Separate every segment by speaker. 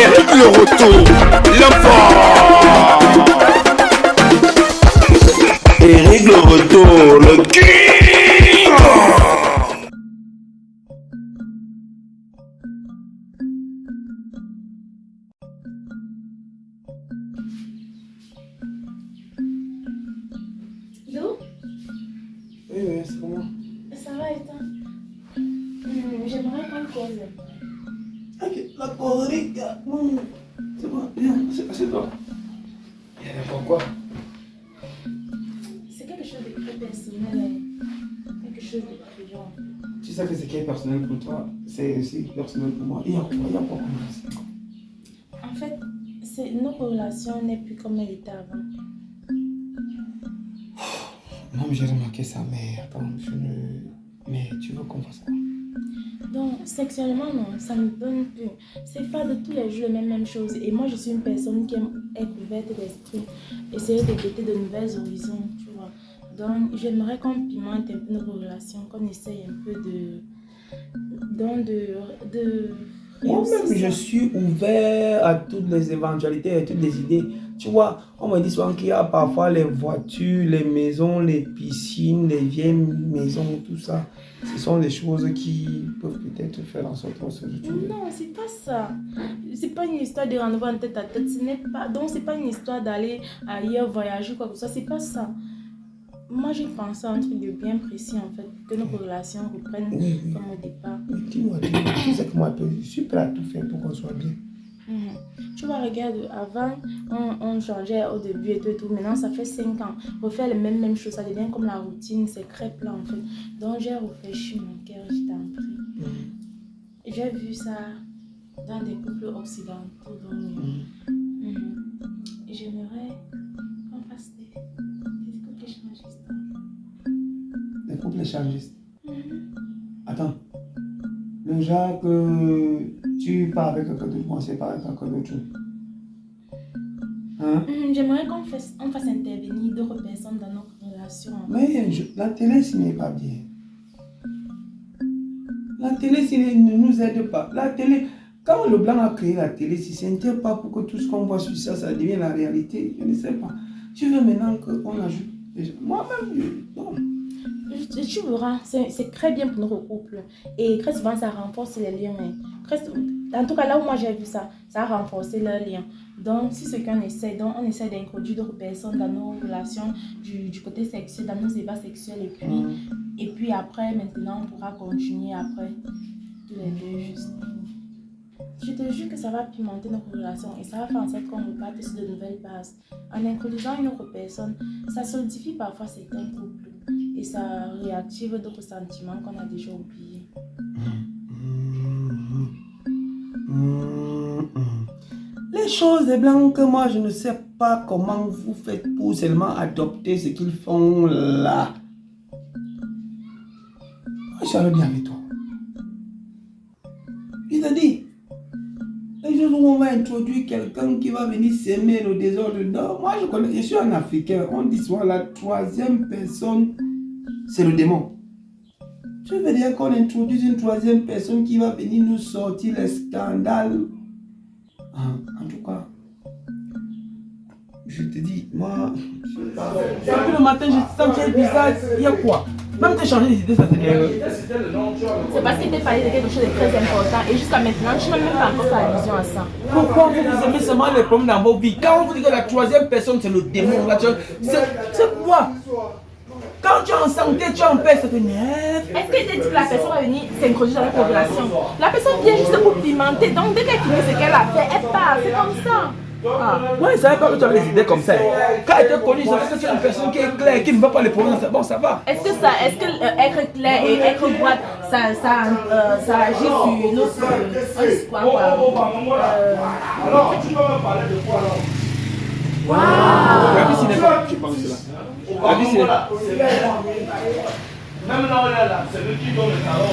Speaker 1: Eric le retour, l'enfant. Eric le retour, le king.
Speaker 2: Lou?
Speaker 3: Oui, c'est comment?
Speaker 2: Ça va et toi? J'aimerais qu'on cause.
Speaker 3: Ok, la causerie, c'est bon, viens, c'est toi. Il y a pourquoi?
Speaker 2: C'est quelque chose de très personnel, quelque chose de privé.
Speaker 3: Tu sais que ce qui est personnel pour toi, c'est aussi personnel pour moi. Il y a quoi comme ça?
Speaker 2: En fait, notre relation n'est plus comme elle était avant.
Speaker 3: Non, mais j'ai remarqué ça, mais attends, mais tu veux qu'on fasse quoi?
Speaker 2: Donc, sexuellement, non, ça ne me donne plus. C'est faire de tous les jours les mêmes choses. Et moi, je suis une personne qui aime être ouverte d'esprit, essayer de guetter de nouvelles horizons, tu vois. Donc, j'aimerais qu'on pimente un peu nos relations, qu'on essaye un peu de
Speaker 3: Moi-même, je suis ouvert à toutes les éventualités, à toutes les idées. Tu vois, on me dit souvent qu'il y a parfois les voitures, les maisons, les piscines, les vieilles maisons, tout ça. Ce sont des choses qui peuvent peut-être faire en sorte qu'on se retrouve.
Speaker 2: Non, c'est pas ça. C'est pas une histoire de rendez-vous en tête à tête. Ce n'est pas. Donc, c'est pas une histoire d'aller ailleurs, voyager, quoi que ce soit. C'est pas ça. Moi, j'ai pensé à un truc de bien précis, en fait, que nos relations reprennent comme au départ.
Speaker 3: Mais dis-moi, tu sais que moi, je suis prêt à tout faire pour qu'on soit bien.
Speaker 2: Tu vois, regarde, avant, on changeait au début et tout. Maintenant, ça fait 5 ans. Refaire les mêmes choses, ça devient comme la routine, c'est crêpes là, en fait. Donc, j'ai réfléchi mon cœur, je t'en prie. J'ai vu ça dans des couples occidentaux. Donc, j'aimerais qu'on fasse des couples échangistes.
Speaker 3: Des couples échangistes. Attends. Le genre que tu pars avec quelqu'un d'autre, moi c'est pas avec quelqu'un d'autre. Hein?
Speaker 2: J'aimerais qu'on fasse intervenir d'autres personnes dans notre relation.
Speaker 3: Mais la télé, ce n'est pas bien. La télé, ne nous aide pas. La télé, quand le blanc a créé la télé, ce n'était pas pour que tout ce qu'on voit sur ça, ça devienne la réalité. Je ne sais pas. Tu veux maintenant qu'on ajoute déjà. Moi-même, non.
Speaker 2: Tu verras, c'est très bien pour notre couple. Et très souvent, ça renforce les liens. En tout cas, là où moi j'ai vu ça, ça a renforcé leurs liens. Donc, si ce qu'on essaie, on essaie d'introduire d'autres personnes dans nos relations, du côté sexuel, dans nos ébats sexuels. Et puis après, maintenant, on pourra continuer après. Tous les deux, juste. Je te jure que ça va pimenter notre relation et ça va faire en sorte qu'on reparte sur de nouvelles bases. En introduisant une autre personne, ça solidifie parfois certains couples et ça réactive d'autres sentiments qu'on a déjà oubliés.
Speaker 3: Les choses des blancs que moi je ne sais pas comment vous faites pour seulement adopter ce qu'ils font là. Moi j'allais bien avec toi. Il t'a dit, les jours où on va introduire quelqu'un qui va venir s'aimer le désordre dedans. Moi je suis un Africain, on dit souvent la troisième personne, c'est le démon. Tu veux dire qu'on introduise une troisième personne qui va venir nous sortir les scandales? En tout cas, je te dis, moi, depuis le matin, je sens que bizarre. Il y a quoi? Même te changer d'idée, ça t'énerve.
Speaker 2: C'est parce qu'il t'est parlé de quelque chose de très important et jusqu'à maintenant, tu n'as même pas encore fait allusion à ça.
Speaker 3: Pourquoi vous aimez seulement les problèmes dans vos vies? Quand on vous dit que la troisième personne, c'est le démon, c'est quoi? Quand tu es en santé, tu es en paix, ça t'énerve.
Speaker 2: Est-ce qu'il t'a dit que la personne va venir s'introduire dans la relation? La personne vient juste pour pimenter, donc dès qu'elle finit ce qu'elle a fait, elle part, c'est comme ça.
Speaker 3: Moi, je ne savais pas que tu avais des idées comme ça. Quand elle était connue, je savais que tu es une personne qui est claire, qui ne va pas les problèmes. Bon, ça va.
Speaker 2: Est-ce que être clair et être droite, ça agit sur notre...
Speaker 1: Alors, tu peux me parler de quoi alors?
Speaker 3: La vie, ce n'est pas... Je pense cela. La vie, c'est...
Speaker 1: Même là, on est là, c'est lui qui donne le talon.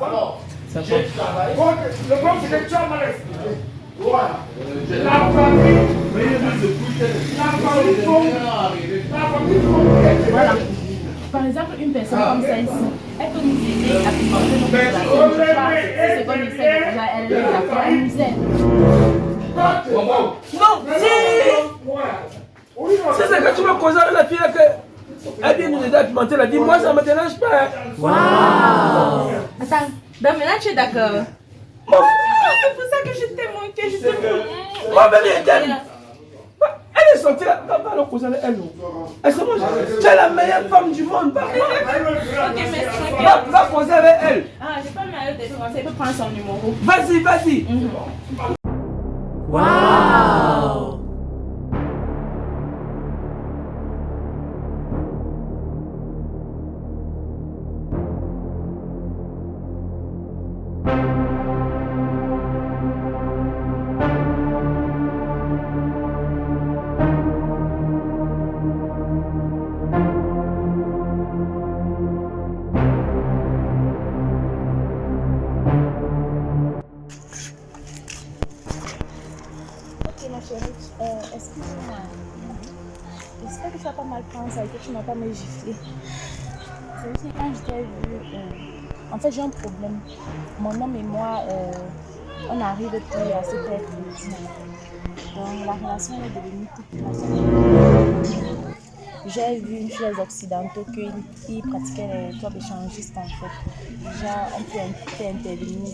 Speaker 1: Alors, j'ai travaillé. Le problème, c'est que tu as mal expliqué. Voilà. La famille.
Speaker 2: Voilà. Par exemple, une personne comme ça ici, elle peut nous aider à pimenter notre relation. c'est ce qu'on essaie de faire, elle les a fait amuser.
Speaker 3: Non, si c'est que tu me causes avec la fille là que elle vient nous aider à pimenter la vie, moi ça ne me dérange pas.
Speaker 2: Waouh! Attends, donc maintenant tu es d'accord? C'est pour ça que je t'aime, que je t'aime.
Speaker 3: Moi, bébé, elle t'aime. Elle est sortie là, va le causer avec elle. Elle se mange. Tu es la meilleure femme du monde. Va causer avec elle.
Speaker 2: Ah, j'ai pas mal de français, je peux prendre son numéro.
Speaker 3: Vas-y, vas-y.
Speaker 2: Waouh! Excuse-moi. J'espère que tu vas pas mal prendre ça et que tu n'as pas me gifler. C'est aussi quand je t'ai vu. En fait, j'ai un problème. Mon homme et moi, on n'arrive plus à se faire plaisir. Donc, la relation est devenue toute façon. J'ai vu chez les Occidentaux qu'ils pratiquaient les clubs échangistes en fait. Déjà, on peut intervenir.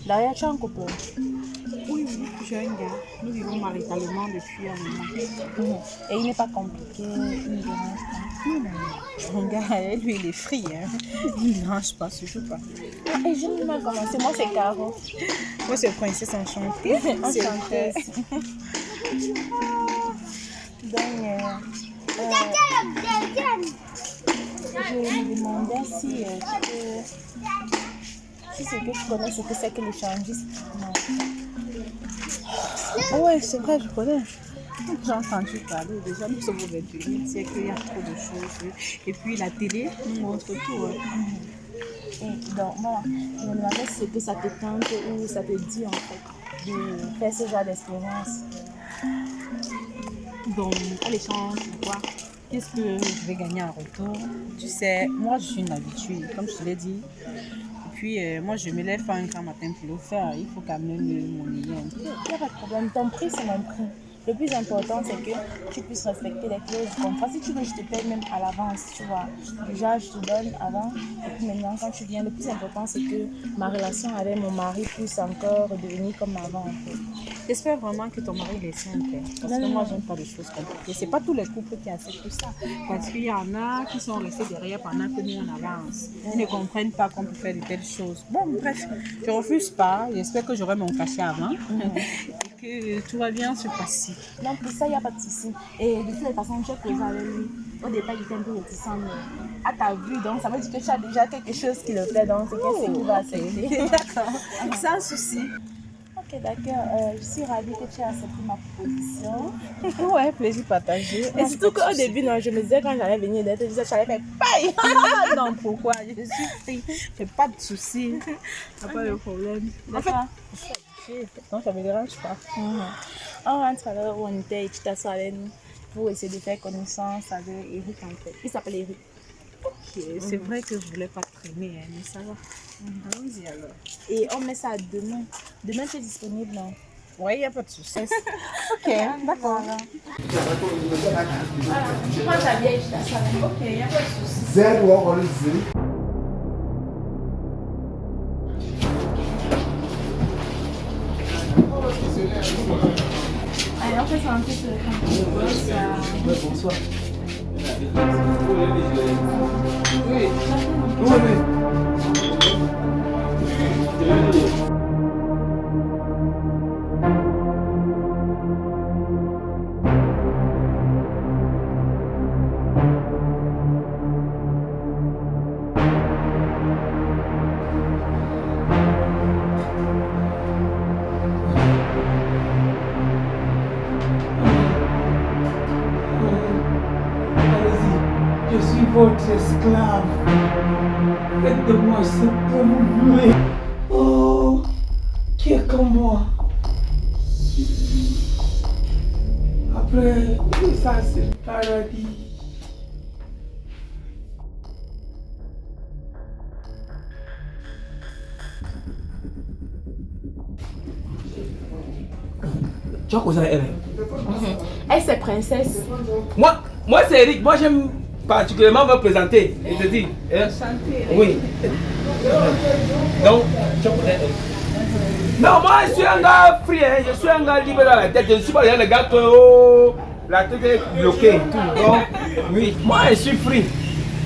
Speaker 2: D'ailleurs, tu as un copain?
Speaker 4: Oui, j'ai un gars. Nous vivons maritalement depuis un moment.
Speaker 2: Et il n'est pas compliqué, il ne dérange pas.
Speaker 4: Non. Mon gars, lui, il est free. Hein. Il ne dérange pas, surtout pas.
Speaker 2: Et je ne mal commencé. Moi, c'est Caro.
Speaker 4: Moi, c'est Princesse Enchantée.
Speaker 2: Enchantée. Je me demandais si ce que tu connais, c'est que c'est que l'échangiste.
Speaker 4: Ouais, c'est vrai, je connais. J'ai entendu parler. Déjà, nous sommes au 21e siècle, il y a trop de choses. Et puis, la télé nous montre tout.
Speaker 2: Et donc, voilà, je me demandais si c'est que ça te tente ou ça te dit, en fait, de faire ce genre d'expérience.
Speaker 4: Donc, à l'échange, quoi? Qu'est-ce que je vais gagner en retour? Tu sais, moi, je suis une habituée, comme je te l'ai dit. Et puis, moi, je me lève pas un grand matin pour le faire. Il faut quand même monnayer un peu.
Speaker 2: Il n'y a pas de problème. Ton prix, c'est mon prix. Le plus important, c'est que tu puisses respecter les clauses du contrat. Si tu veux, je te paye même à l'avance, tu vois. Déjà, je te donne avant. Et puis maintenant, quand tu viens, le plus important, c'est que ma relation avec mon mari puisse encore devenir comme avant, en fait.
Speaker 4: J'espère vraiment que ton mari est simple. Parce que moi, j'aime pas les choses compliquées. C'est pas tous les couples qui acceptent tout ça. Parce qu'il y en a qui sont restés derrière pendant que nous, on avance. Ils ne comprennent pas qu'on peut faire de telles choses. Bon, bref, je refuse pas. J'espère que j'aurai mon cachet avant. Et que tout va bien se passer.
Speaker 2: Non, pour ça, il n'y a pas de souci. Et de toutes les façons, j'ai causé avec lui. Au départ, il était un peu réticent, mais à ta vue, donc ça veut dire que tu as déjà quelque chose qui le plaît, donc c'est ce qui va accepter.
Speaker 4: D'accord, sans souci.
Speaker 2: Ok, d'accord. Je suis ravie que tu aies accepté ma proposition.
Speaker 4: Ouais, plaisir partagé.
Speaker 2: Et surtout qu'au début, non, je me disais quand j'allais venir d'être, je disais que j'allais faire paille.
Speaker 4: Non, pourquoi? Je suis free. J'ai pas de soucis. T'as pas de problème. En fait, non, ça me dérange pas.
Speaker 2: On rentre à l'heure où on était et tu t'assois avec nous pour essayer de faire connaissance avec Eric en fait. Il s'appelle Eric.
Speaker 4: Ok, c'est vrai que je voulais pas traîner, hein, mais ça va. Allons-y alors.
Speaker 2: Et on met ça à demain. Demain, tu es disponible, non?
Speaker 4: Ouais, il n'y a pas de souci. Ok, d'accord.
Speaker 2: Voilà. Tu prends ta vieille, je t'assois avec nous.
Speaker 4: Ok, il n'y a pas de souci.
Speaker 1: Zero or zero.
Speaker 2: Allez, on fait ça un peu sur le camp.
Speaker 3: Bonsoir.
Speaker 1: Oui.
Speaker 3: Je suis votre esclave. Faites de moi ce que vous voulez. Oh, qui est comme moi. Après, ça c'est le paradis. Tu as causé avec elle.
Speaker 2: Elle, c'est princesse.
Speaker 3: Moi c'est Eric. Moi, j'aime particulièrement me présenter. Et te dire. Oui. Donc, tu as causé avec elle. Non, moi, je suis un gars free. Hein. Je suis un gars libre dans la tête. Je ne suis pas le gars que la tête est bloquée. Donc, oui, moi, je suis free.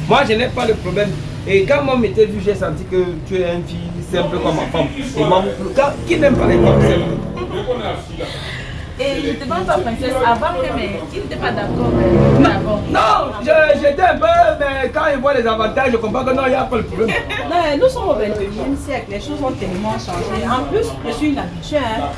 Speaker 3: Moi, je n'ai pas de problème. Et quand moi m'était vu, j'ai senti que tu es une fille simple comme ma femme. Et moi, qui n'aime pas les femmes simples?
Speaker 2: Et je ne te demande pas princesse avant que, mais il n'était pas d'accord.
Speaker 3: Non, j'étais un peu, mais quand il voit les avantages, je comprends que non, il n'y a pas de problème.
Speaker 4: Non, nous sommes au 21e siècle, les choses ont tellement changé. En plus, je suis une habituée, hein.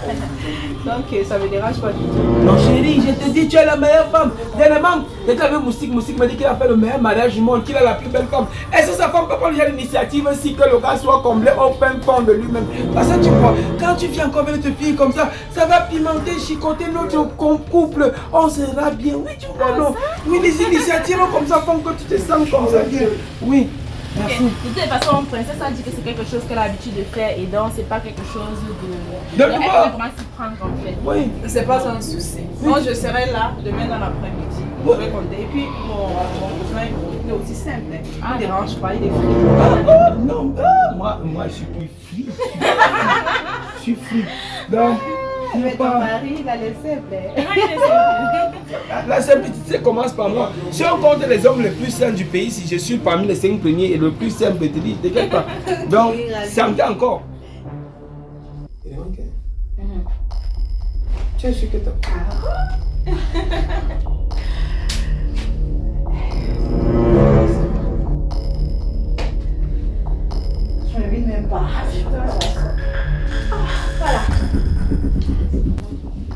Speaker 4: Donc ça ne me dérange pas du tout.
Speaker 3: Non chérie, je te dis, tu es la meilleure femme. Dernièrement, quelqu'un avec Moustique m'a dit qu'il a fait le meilleur mariage du monde, qu'il a la plus belle femme. Est-ce que sa femme peut prendre l'initiative aussi que le gars soit comblé au fin fond de lui-même? Parce que tu vois, quand tu viens encore avec cette fille comme ça va pimenter, chicoter notre couple. On sera bien. Oui, tu vois, non? Oui, les initiatives comme ça font que tu te sens comme ça bien. Oui.
Speaker 2: Okay. De toute façon, princesse a dit que c'est quelque chose qu'elle a l'habitude de faire et donc c'est pas quelque chose de. Elle peut vraiment s'y prendre en fait.
Speaker 3: Oui.
Speaker 4: C'est pas un souci. Moi, je serai là demain dans l'après-midi. Je vais compter. Et puis, mon cousin, il est aussi simple. Il ne dérange pas, il est free.
Speaker 3: Non, moi, je suis plus free. Je suis free. Donc.
Speaker 4: Mais ton mari, il a les simples.
Speaker 3: La simplicité commence par moi. Si on compte les hommes les plus sains du pays, si je suis parmi les 5 premiers et le plus simple, je te dis, t'inquiète pas. Donc, ça me dit encore. Tu es sûr que t'as.
Speaker 4: Je ne vis même pas.
Speaker 2: Voilà.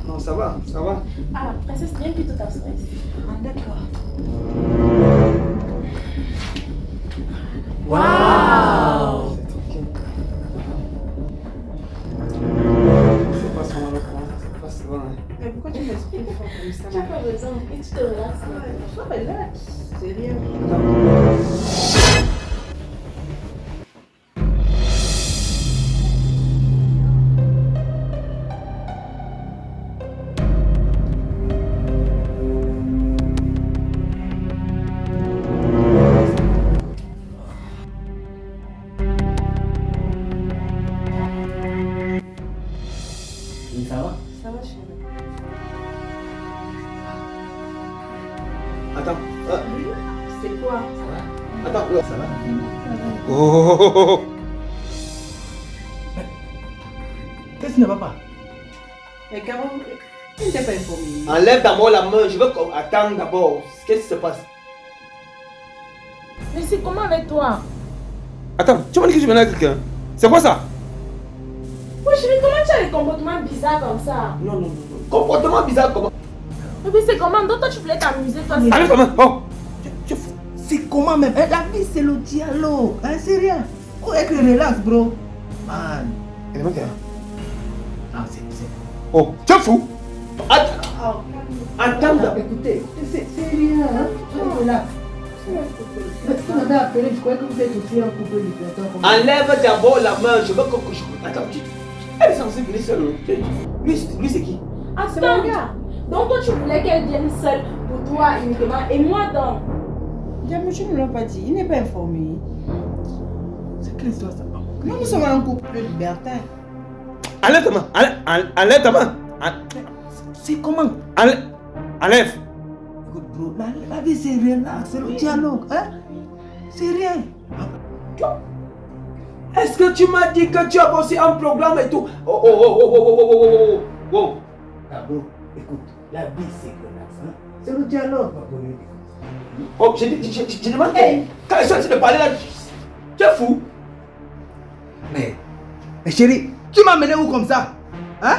Speaker 3: Non, ça va, ça va.
Speaker 2: Ah, princesse, viens plutôt t'asseoir ici.
Speaker 4: D'accord.
Speaker 3: Waouh! C'est pas souvent le point, c'est pas souvent.
Speaker 4: Mais pourquoi tu m'expliques fort comme ça?
Speaker 2: Tu n'as pas besoin, et tu te relaxes.
Speaker 4: Sois relax, c'est rien.
Speaker 3: Ça va?
Speaker 4: Ça va, chérie.
Speaker 3: Attends.
Speaker 4: C'est quoi?
Speaker 3: Attends, ça va? Oh! Qu'est-ce qui ne va pas?
Speaker 4: Mais quand même, tu n'étais pas informé.
Speaker 3: Enlève d'abord la main, je veux attendre d'abord. Qu'est-ce qui se passe?
Speaker 2: Mais c'est comment avec toi?
Speaker 3: Attends, tu m'as dit que tu venais avec quelqu'un? C'est quoi ça?
Speaker 2: Oh chérie, comment tu as des comportements bizarres comme ça?
Speaker 3: Non. Comportement bizarre comment?
Speaker 2: Mais puis c'est comment? Donc toi tu voulais t'amuser toi?
Speaker 3: Allez, comment? Oh!
Speaker 5: C'est comment même? La vie c'est le dialogue, hein, c'est rien. Faut être relax, bro. Man.
Speaker 3: Il est manqué, hein?
Speaker 5: Ah, c'est.
Speaker 3: Oh, tu es fou? Attends,
Speaker 5: Écoutez, c'est rien, hein. Soyez relax. Tu m'avais appelé, je croyais que vous êtes aussi un couple différent.
Speaker 3: enlève d'abord la main, je veux que je... Attends, elle est censée venir seule. Lui c'est qui?
Speaker 2: Ah, c'est mon gars. Donc toi tu voulais qu'elle vienne seule pour toi uniquement et moi donc?
Speaker 4: Mais tu ne l'as pas dit, il n'est pas informé.
Speaker 5: C'est quelle histoire ça?
Speaker 4: Nous sommes un couple libertin.
Speaker 3: Enlève ta main, enlève ta main.
Speaker 5: C'est comment?
Speaker 3: Enlève.
Speaker 5: Écoute, bro, la vie c'est relax, c'est le dialogue, hein. C'est rien.
Speaker 3: Est-ce que tu m'as dit que tu as aussi un programme et tout? Oh.
Speaker 5: Ah, bro, écoute, la vie c'est relax, hein. C'est le dialogue, ma bonne.
Speaker 3: Oh, je demande, quand je suis en train de parler là, tu es fou?
Speaker 5: Mais chérie, tu m'as mené où comme ça? Hein?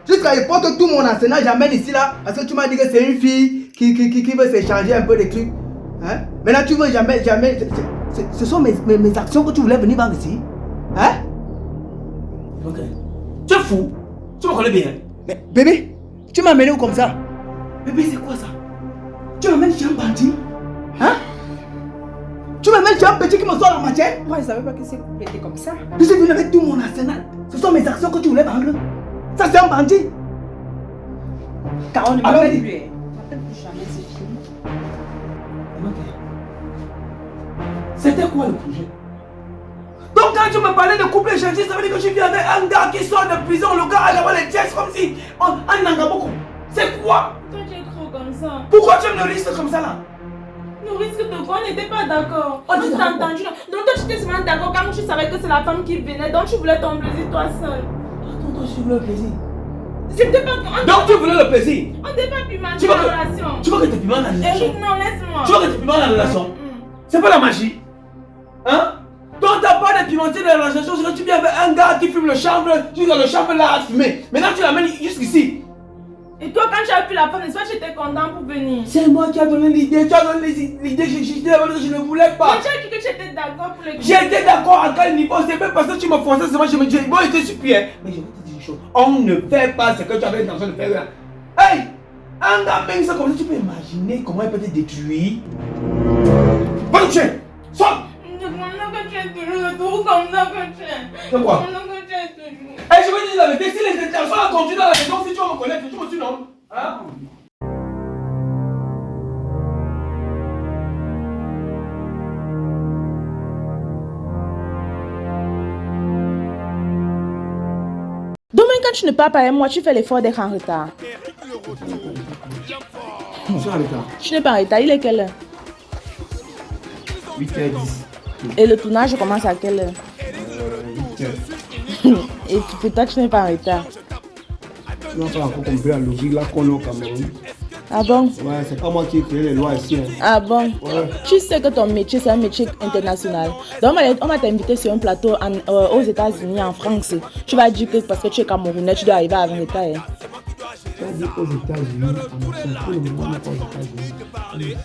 Speaker 5: Jusqu'à l'époque que tout mon arsenal j'amène ici là, parce que tu m'as dit que c'est une fille qui veut s'échanger un peu des trucs. Hein? Maintenant tu veux jamais. Ce sont mes actions que tu voulais venir voir ici. Hein?
Speaker 3: Ok. Tu es fou? Tu me connais bien?
Speaker 5: Mais bébé, tu m'as mené où comme ça? Bébé, c'est quoi ça? Tu m'amènes chez un bandit? Hein? Tu m'amènes chez un petit qui me sort la matière?
Speaker 4: Moi, je ne savais pas que c'était comme ça.
Speaker 5: Je suis venu avec tout mon arsenal. Ce sont mes actions que tu voulais vendre. Ça, c'est un bandit.
Speaker 4: Car on ne
Speaker 3: Alors,
Speaker 4: m'appelle plus. On m'appelle plus jamais, c'est fini.
Speaker 3: C'était quoi le projet? Donc quand tu me parlais de couple échangé, ça veut dire que tu viens avec un gars qui sort de prison, le gars a d'abord les tests comme si un Nangaboko. C'est quoi?
Speaker 2: Toi, tu es trop comme ça.
Speaker 3: Pourquoi tu me risques comme ça là?
Speaker 2: Nous risque de quoi? On n'était pas d'accord.
Speaker 3: On
Speaker 2: On
Speaker 3: était
Speaker 2: s'est
Speaker 3: d'accord.
Speaker 2: entendu. Donc toi, tu étais seulement d'accord quand tu savais que c'est la femme qui venait. Donc tu voulais ton plaisir toi seul.
Speaker 3: Attends, toi, tu veux le plaisir.
Speaker 2: C'était pas...
Speaker 3: Donc tu voulais le plaisir.
Speaker 2: On n'était pas pimenter
Speaker 3: Tu
Speaker 2: la
Speaker 3: veux que-
Speaker 2: relation.
Speaker 3: Tu veux que tu pimentes la relation?
Speaker 2: Eric, non, laisse-moi.
Speaker 3: Tu veux que tu pimentes la relation?
Speaker 2: Mm.
Speaker 3: C'est pas la magie. Hein? Donc t'as pas de pimenter la relation, c'est que tu viens avec un gars qui fume le chanvre, tu dans le chanvre là à fumer. Maintenant tu l'amènes jusqu'ici.
Speaker 2: Et toi, quand tu as pu la femme, n'est-ce pas que tu étais content pour venir?
Speaker 3: C'est moi qui a donné l'idée, tu as donné l'idée, je ne voulais pas.
Speaker 2: Mais tu as dit que tu étais d'accord pour le coup.
Speaker 3: J'étais d'accord à quel niveau, c'est même parce que tu me forçais seulement, je me disais, bon, j'étais sur pied. Mais je vais te dire une chose, on ne fait pas ce que tu avais l'intention de faire là. Hey! Un gars même ça comme ça, tu peux imaginer comment il peut te détruire. Va te tuer! Sors!
Speaker 2: Je comprends que tu es toujours le tour comme ça que tu es.
Speaker 3: C'est quoi?
Speaker 2: Je comprends que tu es toujours.
Speaker 3: Hey, je vais te dire la vérité, si les intentions continuent dans la maison, si tu vas me connaître, tu me tues, non? Hein?
Speaker 2: Demain, quand tu ne parles pas avec moi, tu fais l'effort d'être en retard.
Speaker 3: Je suis en retard.
Speaker 2: Tu n'es pas en retard, il est quelle heure?
Speaker 3: 8h10.
Speaker 2: Et le tournage commence à quelle heure?
Speaker 3: 8h.
Speaker 2: Et pour toi, tu n'es pas en retard.
Speaker 3: Tu n'as pas encore compris la logique là qu'on est au Cameroun.
Speaker 2: Ah bon?
Speaker 3: Ouais, c'est pas moi qui ai créé les lois ici. Hein.
Speaker 2: Ah bon?
Speaker 3: Ouais.
Speaker 2: Tu sais que ton métier, c'est un métier international. Donc, on va t'inviter sur un plateau aux États-Unis, en France. Tu vas dire que parce que tu es Camerounais, tu dois arriver à un retard. Hein.
Speaker 3: Tu as dit aux États-Unis, pour le moment, on n'est pas aux États-Unis.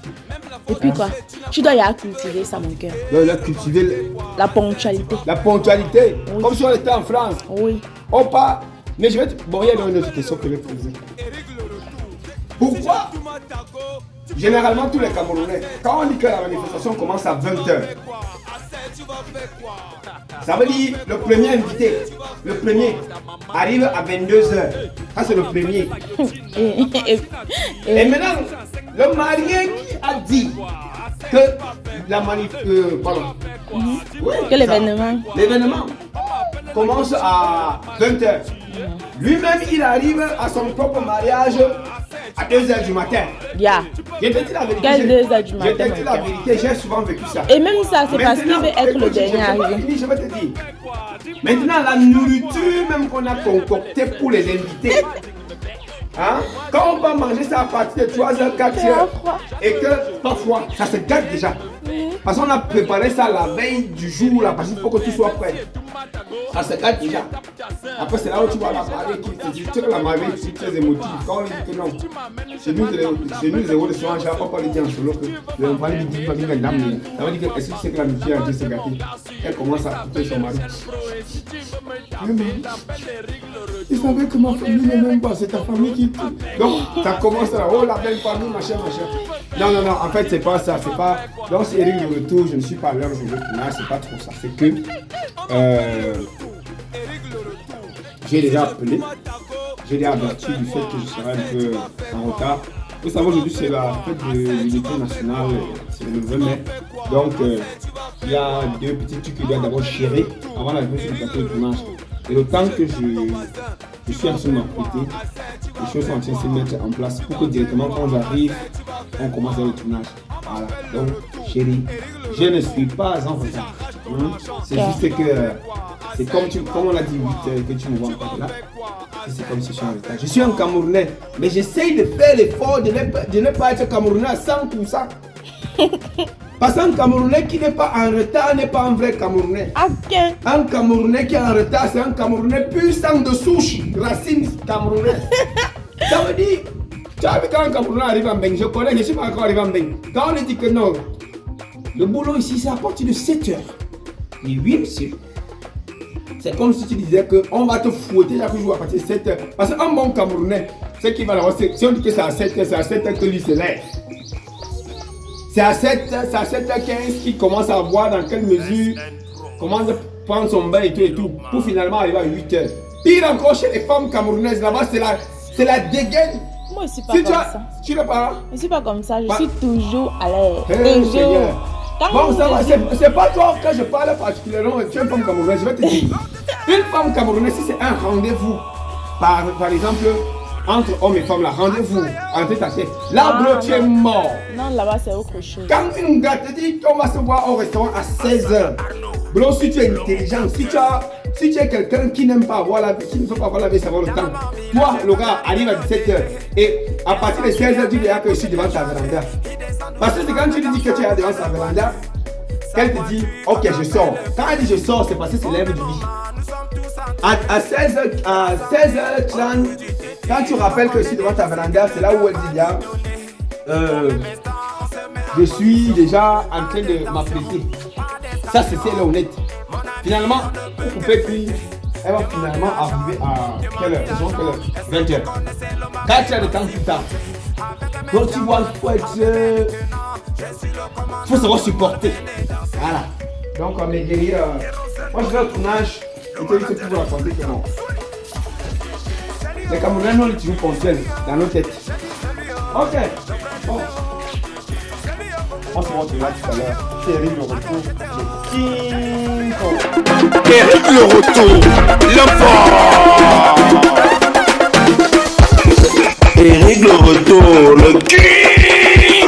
Speaker 2: Et puis quoi? Tu dois y aller cultiver ça, mon cœur.
Speaker 3: Donc, il a cultivé
Speaker 2: La ponctualité.
Speaker 3: la ponctualité,
Speaker 2: Oui.
Speaker 3: comme si on était en France.
Speaker 2: Oui.
Speaker 3: On part. Mais je vais te. Bon, il y a une autre question que je vais te poser. Pourquoi généralement tous les Camerounais, quand on dit que la manifestation commence à 20h, ça veut dire le premier invité, le premier arrive à 22h. Ça c'est le premier. Et maintenant, le marié qui a dit que la manif... pardon. Oui,
Speaker 2: Que l'événement.
Speaker 3: l'événement commence à 20h. Lui-même, il arrive à son propre mariage à 2h du matin.
Speaker 2: Yeah.
Speaker 3: Je te dis la vérité.
Speaker 2: Quelle 2h du
Speaker 3: Je
Speaker 2: matin,
Speaker 3: te dis
Speaker 2: mon
Speaker 3: la
Speaker 2: cœur.
Speaker 3: vérité, j'ai souvent vécu ça.
Speaker 2: Et même ça, c'est parce qu'il
Speaker 3: Maintenant,
Speaker 2: veut être le
Speaker 3: écoute,
Speaker 2: dernier
Speaker 3: je vais
Speaker 2: arrivé.
Speaker 3: finir, je vais te dire. Maintenant, la nourriture même qu'on a concoctée pour les invités. Hein? Quand on va manger ça à partir de 3h, 4h, et que parfois, ça se gâte déjà. Parce qu'on a préparé ça la veille du jour, là, parce qu'il faut que tout soit prêt. Ça se gâte déjà. Après, c'est là où tu vois la mariée qui te dit que la mariée est très émotive. Quand on lui dit que non, c'est nous, zéro de soin, on ne peut pas lui dire en solo que le mari lui dit pas bien dame. Ça veut dire que est-ce que tu sais que la mutuelle a dit se gâter? Elle commence à couper son mari. Oui, mais il savait que ma famille n'est même pas, c'est ta famille qui. Donc, ça commence là, oh la belle famille, machin, machin. Non, non, non, en fait, c'est pas ça, c'est pas. Donc, c'est Eric de retour, je ne suis pas à l'heure où je veux tourner, c'est pas trop ça. C'est que. J'ai déjà appelé, j'ai déjà averti du fait que je serai un peu en retard. Vous savez, aujourd'hui, c'est la fête de l'unité nationale, c'est le 20 mai. Donc, il y a deux petits trucs qu'il doit d'abord chérir avant d'arriver sur le plateau de tournage. Et le temps que je suis en train de m'apprêter, les choses sont en train de se mettre en place pour que directement quand j'arrive, on commence le tournage. Voilà. Donc, chérie, je ne suis pas en retard. C'est juste que c'est comme on l'a dit 8 que tu me vois encore là. C'est comme si je suis en retard. Je suis un Camerounais, mais j'essaye de faire l'effort de ne pas être Camerounais à 100%. Parce qu'un Camerounais qui n'est pas en retard n'est pas un vrai Camerounais.
Speaker 2: Ok.
Speaker 3: Un Camerounais qui est en retard, c'est un Camerounais pur sang de souche, racine camerounaise. Ça veut dire, tu as vu quand un Camerounais arrive en Beng, je connais, je ne suis pas encore arrivé en Beng. Quand on dit que non, le boulot ici c'est à partir de 7h. Et oui, monsieur. C'est comme si tu disais qu'on va te fouetter chaque jour à partir de 7h. Parce qu'un bon Camerounais, c'est qu'il va l'avoir. Si on dit que c'est à 7h, c'est à 7h que lui se lève. C'est à 7h15 qu'il commence à voir dans quelle mesure, commence à prendre son bain et tout, pour finalement arriver à 8h. Pire encore chez les femmes camerounaises, là-bas c'est la dégaine.
Speaker 2: Moi, je suis pas
Speaker 3: Si
Speaker 2: comme
Speaker 3: tu as,
Speaker 2: ça.
Speaker 3: tu n'es pas.
Speaker 2: Je suis pas comme ça. Je
Speaker 3: Bah.
Speaker 2: suis toujours à l'aise.
Speaker 3: Hey,
Speaker 2: Toujours.
Speaker 3: Seigneur.
Speaker 2: Quand
Speaker 3: Bon, ça va,
Speaker 2: je-
Speaker 3: c'est pas toi quand je parle particulièrement, tu es une femme camerounaise, je vais te dire. Une femme camerounaise, si c'est un rendez-vous, par exemple, entre hommes et femmes, là, rendez-vous en tête à tête. Là, bro, tu es
Speaker 2: non.
Speaker 3: mort.
Speaker 2: Non, là-bas, c'est autre chose.
Speaker 3: Quand une gars te dit qu'on va se voir au restaurant à 16h, bro, si tu es intelligent, si tu es quelqu'un qui n'aime pas avoir la vie, qui ne veut pas avoir la vie, savoir le temps, toi, le gars, arrive à 17h et à partir de 16h, tu diras que je suis devant ta véranda. Parce que c'est quand tu lui dis que tu es devant sa véranda, qu'elle te dit, ok, je sors. Quand elle dit je sors, c'est parce que c'est lève du lit. À 16h30, quand tu rappelles que je suis devant ta véranda, c'est là où elle dit bien, je suis déjà en train de m'apprêter. Ça, c'est elle est honnête. Finalement, pour couper puis elle va finalement arriver à quelle heure? Disons quelle heure? 20h. Quand tu as le temps plus tard. Donc tu vois, il faut savoir supporter. Voilà. Donc mes guerriers, moi je vais au tournage et tu peux vous raconter que non. Les Camerounais non les toujours ponctuels dans nos têtes. Ok. Bon. On se retrouvera tout à l'heure. C'est Eric le retour de King Kong.
Speaker 1: Eric le retour, l'homme fort. Eric le retour, le King.